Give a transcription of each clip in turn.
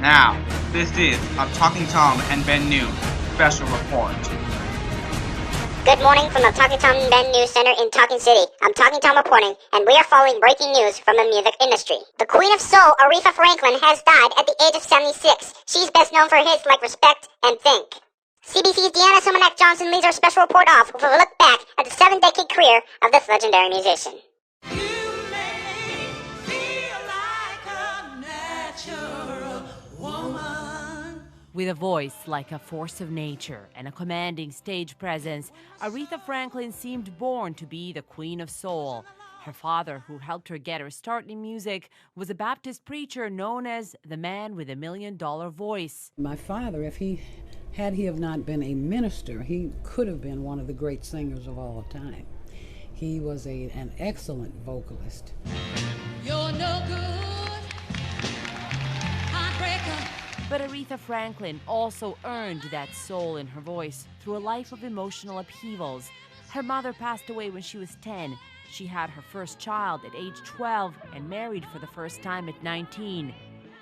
Now, this is a Talking Tom and Ben News special report. Good morning from the Talking Tom and Ben News Center in Talking City. I'm Talking Tom reporting, and we are following breaking news from the music industry. The Queen of Soul, Aretha Franklin, has died at the age of 76. She's best known for hits like Respect and Think. CBC's Deanna Sumanak Johnson leads our special report off with a look back at the 7-decade career of this legendary musician. With a voice like a force of nature and a commanding stage presence, Aretha Franklin seemed born to be the Queen of Soul. Her father, who helped her get her start in music, was a Baptist preacher known as the man with $1 million voice. My father, had he have not been a minister, he could have been one of the great singers of all time. He was an excellent vocalist. You're no good, heartbreaker. But Aretha Franklin also earned that soul in her voice through a life of emotional upheavals. Her mother passed away when she was 10. She had her first child at age 12 and married for the first time at 19.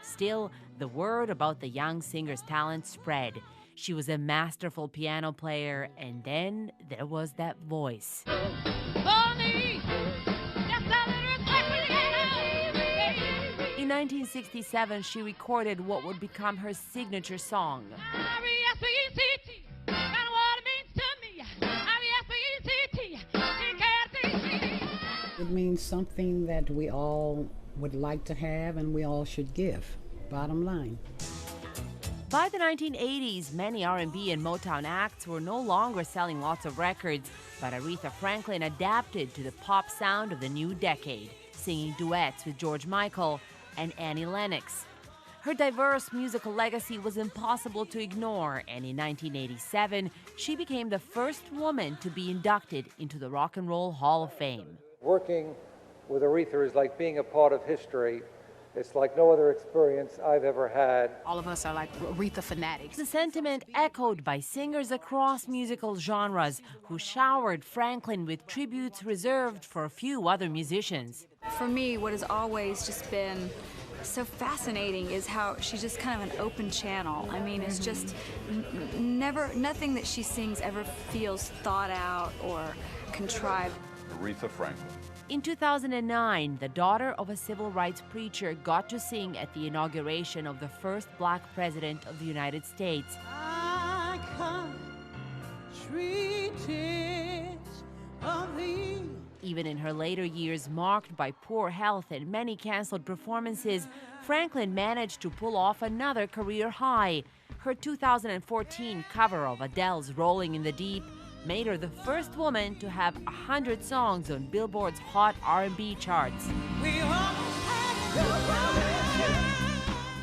Still, the word about the young singer's talent spread. She was a masterful piano player, and then there was that voice. In 1967, she recorded what would become her signature song. It means something that we all would like to have and we all should give, bottom line. By the 1980s, many R&B and Motown acts were no longer selling lots of records, but Aretha Franklin adapted to the pop sound of the new decade, singing duets with George Michael and Annie Lennox. Her diverse musical legacy was impossible to ignore, and in 1987, she became the first woman to be inducted into the Rock and Roll Hall of Fame. Working with Aretha is like being a part of history. It's like no other experience I've ever had. All of us are like Aretha fanatics. The sentiment echoed by singers across musical genres who showered Franklin with tributes reserved for a few other musicians. For me, what has always just been so fascinating is how she's just kind of an open channel. I mean, it's just nothing that she sings ever feels thought out or contrived. Aretha Franklin. In 2009, the daughter of a civil rights preacher got to sing at the inauguration of the first black president of the United States. I can't treat it of thee. Even in her later years, marked by poor health and many canceled performances, Franklin managed to pull off another career high. Her 2014 cover of Adele's Rolling in the Deep made her the first woman to have 100 songs on Billboard's Hot R&B charts.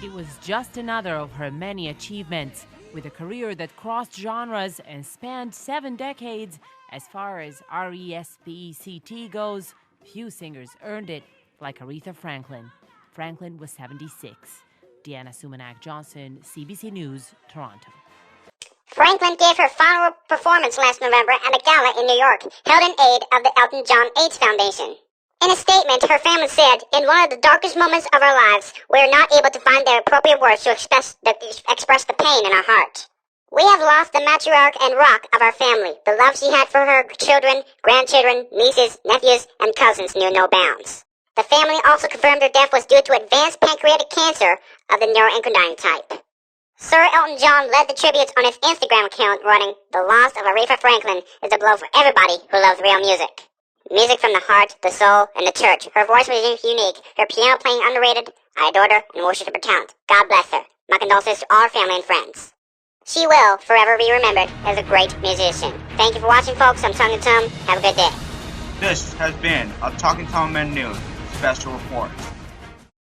It was just another of her many achievements. With a career that crossed genres and spanned 7 decades, as far as RESPECT goes, few singers earned it like Aretha Franklin. Franklin was 76. Deanna Sumanak Johnson, CBC News, Toronto. Franklin gave her final performance last November at a gala in New York, held in aid of the Elton John AIDS Foundation. In a statement, her family said, "In one of the darkest moments of our lives, we are not able to find the appropriate words to express the pain in our heart. We have lost the matriarch and rock of our family. The love she had for her children, grandchildren, nieces, nephews, and cousins knew no bounds." The family also confirmed her death was due to advanced pancreatic cancer of the neuroendocrine type. Sir Elton John led the tributes on his Instagram account, writing, "The loss of Aretha Franklin is a blow for everybody who loves real music. Music from the heart, the soul, and the church. Her voice was unique, her piano playing underrated. I adored her and worshipped her talent. God bless her. My condolences to all her family and friends." She will forever be remembered as a great musician. Thank you for watching, folks. I'm Talking Tom. Have a good day. This has been a Talking Tom Men News special report.